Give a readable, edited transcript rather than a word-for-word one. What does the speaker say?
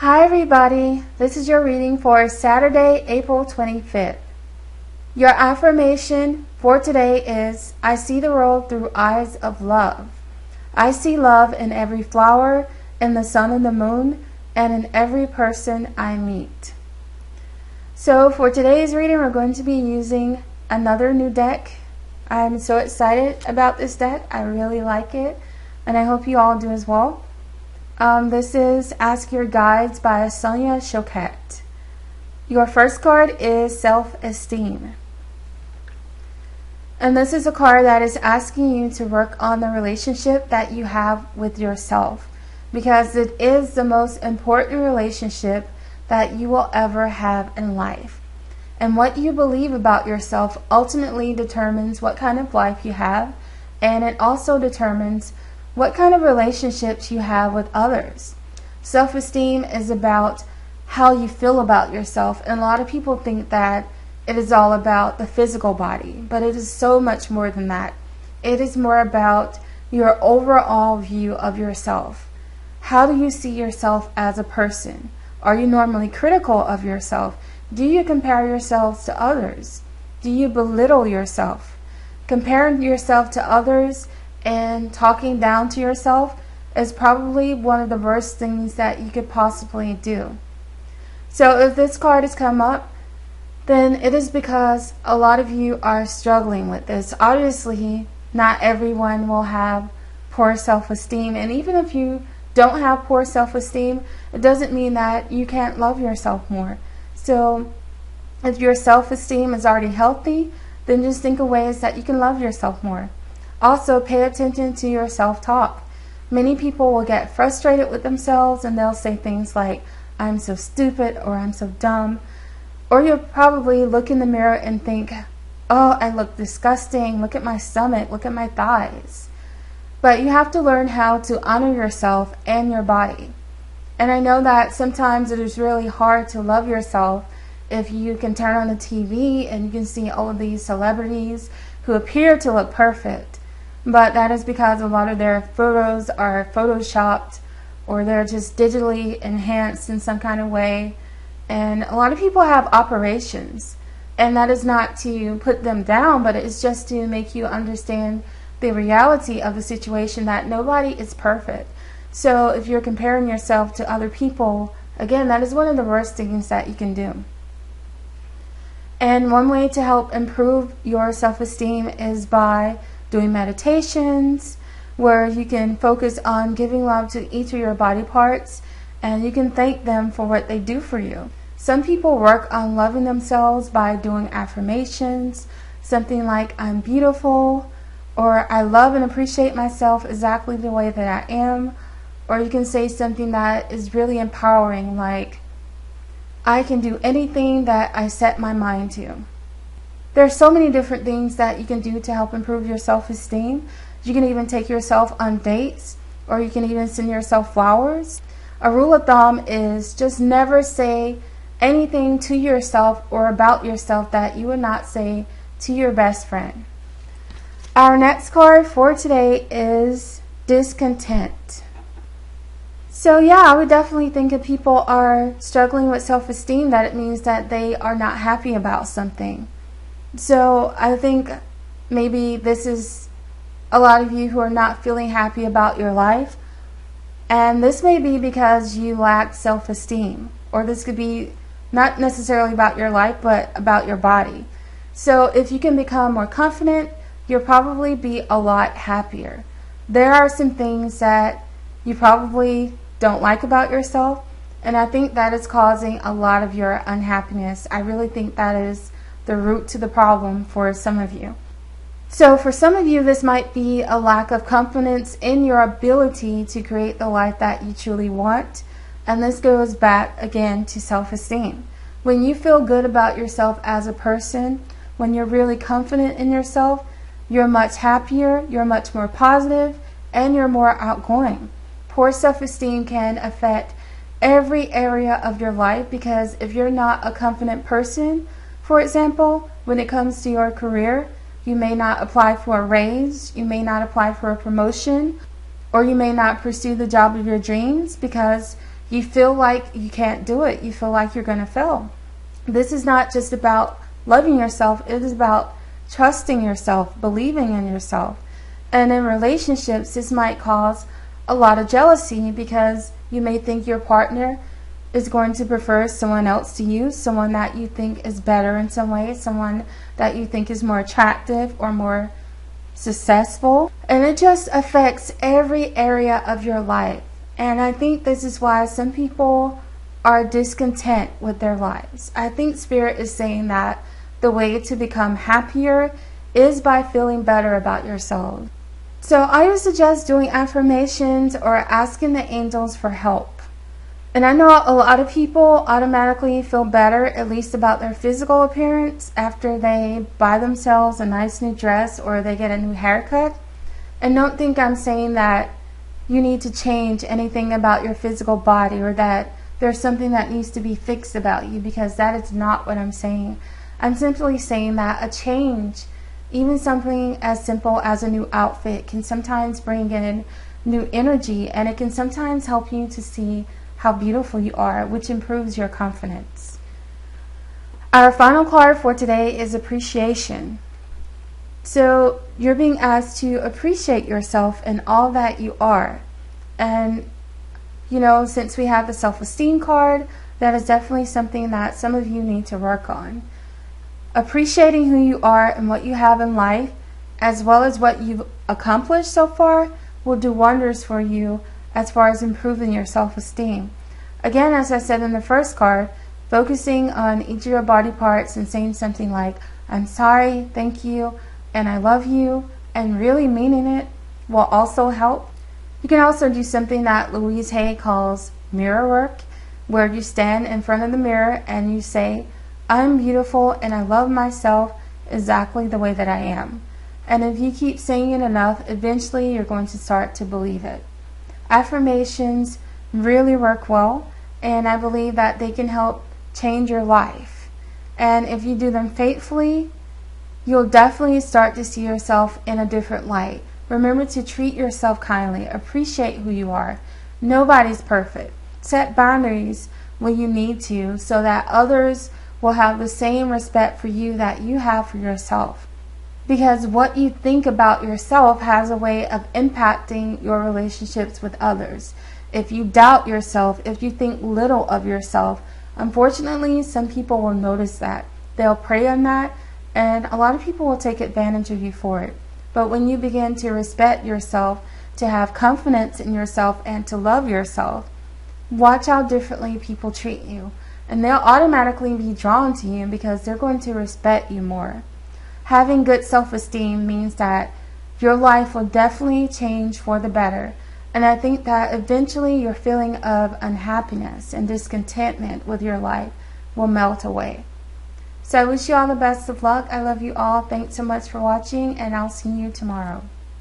Hi everybody, this is your reading for Saturday, April 25th. Your affirmation for today is, I see the world through eyes of love. I see love in every flower, in the sun and the moon, and in every person I meet. So for today's reading, we're going to be using another new deck. I'm so excited about this deck. I really like it, and I hope you all do as well. This is Ask Your Guides by Sonia Choquette. Your first card is Self-Esteem. And this is a card that is asking you to work on the relationship that you have with yourself, because it is the most important relationship that you will ever have in life. And what you believe about yourself ultimately determines what kind of life you have, and it also determines what kind of relationships you have with others. Self-esteem is about how you feel about yourself, and a lot of people think that it is all about the physical body, but it is so much more than that. It is more about your overall view of yourself. How do you see yourself as a person? Are you normally critical of yourself? Do you compare yourselves to others? Do you belittle yourself? Comparing yourself to others and talking down to yourself is probably one of the worst things that you could possibly do. So if this card has come up, then it is because a lot of you are struggling with this. Obviously, not everyone will have poor self-esteem, and even if you don't have poor self-esteem, it doesn't mean that you can't love yourself more. So if your self-esteem is already healthy, then just think of ways that you can love yourself more. Also, pay attention to your self-talk. Many people will get frustrated with themselves and they'll say things like, I'm so stupid, or I'm so dumb. Or you'll probably look in the mirror and think, oh, I look disgusting. Look at my stomach. Look at my thighs. But you have to learn how to honor yourself and your body. And I know that sometimes it is really hard to love yourself if you can turn on the TV and you can see all of these celebrities who appear to look perfect. But that is because a lot of their photos are photoshopped, or they're just digitally enhanced in some kind of way. And a lot of people have operations. And that is not to put them down, but it's just to make you understand the reality of the situation, that nobody is perfect. So if you're comparing yourself to other people, again, that is one of the worst things that you can do. And one way to help improve your self-esteem is by doing meditations, where you can focus on giving love to each of your body parts, and you can thank them for what they do for you. Some people work on loving themselves by doing affirmations, something like, I'm beautiful, or I love and appreciate myself exactly the way that I am. Or you can say something that is really empowering, like, I can do anything that I set my mind to. There are so many different things that you can do to help improve your self-esteem. You can even take yourself on dates, or you can even send yourself flowers. A rule of thumb is just never say anything to yourself or about yourself that you would not say to your best friend. Our next card for today is Discontent. So yeah, I would definitely think if people are struggling with self-esteem, that it means that they are not happy about something. So I think maybe this is a lot of you who are not feeling happy about your life. And this may be because you lack self-esteem. Or this could be not necessarily about your life, but about your body. So if you can become more confident, you'll probably be a lot happier. There are some things that you probably don't like about yourself, and I think that is causing a lot of your unhappiness. I really think that is the root to the problem for some of you. So for some of you, this might be a lack of confidence in your ability to create the life that you truly want. And this goes back again to self-esteem. When you feel good about yourself as a person, when you're really confident in yourself, you're much happier, you're much more positive, and you're more outgoing. Poor self-esteem can affect every area of your life, because if you're not a confident person, for example, when it comes to your career, you may not apply for a raise, you may not apply for a promotion, or you may not pursue the job of your dreams because You feel like you can't do it. You feel like you're going to fail. This is not just about loving yourself. It is about trusting yourself, believing in yourself. And in relationships, this might cause a lot of jealousy because you may think your partner is going to prefer someone else to you, someone that you think is better in some way, someone that you think is more attractive or more successful. And it just affects every area of your life. And I think this is why some people are discontent with their lives. I think Spirit is saying that the way to become happier is by feeling better about yourself. So I would suggest doing affirmations or asking the angels for help. And I know a lot of people automatically feel better, at least about their physical appearance, after they buy themselves a nice new dress or they get a new haircut. And don't think I'm saying that you need to change anything about your physical body or that there's something that needs to be fixed about you, because that is not what I'm saying. I'm simply saying that a change, even something as simple as a new outfit, can sometimes bring in new energy, and it can sometimes help you to see how beautiful you are, which improves your confidence. Our final card for today is appreciation. So you're being asked to appreciate yourself and all that you are. And you know, since we have the self-esteem card, that is definitely something that some of you need to work on. Appreciating who you are and what you have in life, as well as what you've accomplished so far, will do wonders for you as far as improving your self-esteem. Again, as I said in the first card, focusing on each of your body parts and saying something like, I'm sorry, thank you, and I love you, and really meaning it will also help. You can also do something that Louise Hay calls mirror work, where you stand in front of the mirror and you say, I'm beautiful and I love myself exactly the way that I am. And if you keep saying it enough, eventually you're going to start to believe it. Affirmations really work well, and I believe that they can help change your life. And if you do them faithfully, you'll definitely start to see yourself in a different light. Remember to treat yourself kindly. Appreciate who you are. Nobody's perfect. Set boundaries when you need to so that others will have the same respect for you that you have for yourself. Because what you think about yourself has a way of impacting your relationships with others. If you doubt yourself, if you think little of yourself, unfortunately, some people will notice that. They'll prey on that, and a lot of people will take advantage of you for it. But when you begin to respect yourself, to have confidence in yourself, and to love yourself, watch how differently people treat you. And they'll automatically be drawn to you because they're going to respect you more. Having good self-esteem means that your life will definitely change for the better. And I think that eventually your feeling of unhappiness and discontentment with your life will melt away. So I wish you all the best of luck. I love you all. Thanks so much for watching, and I'll see you tomorrow.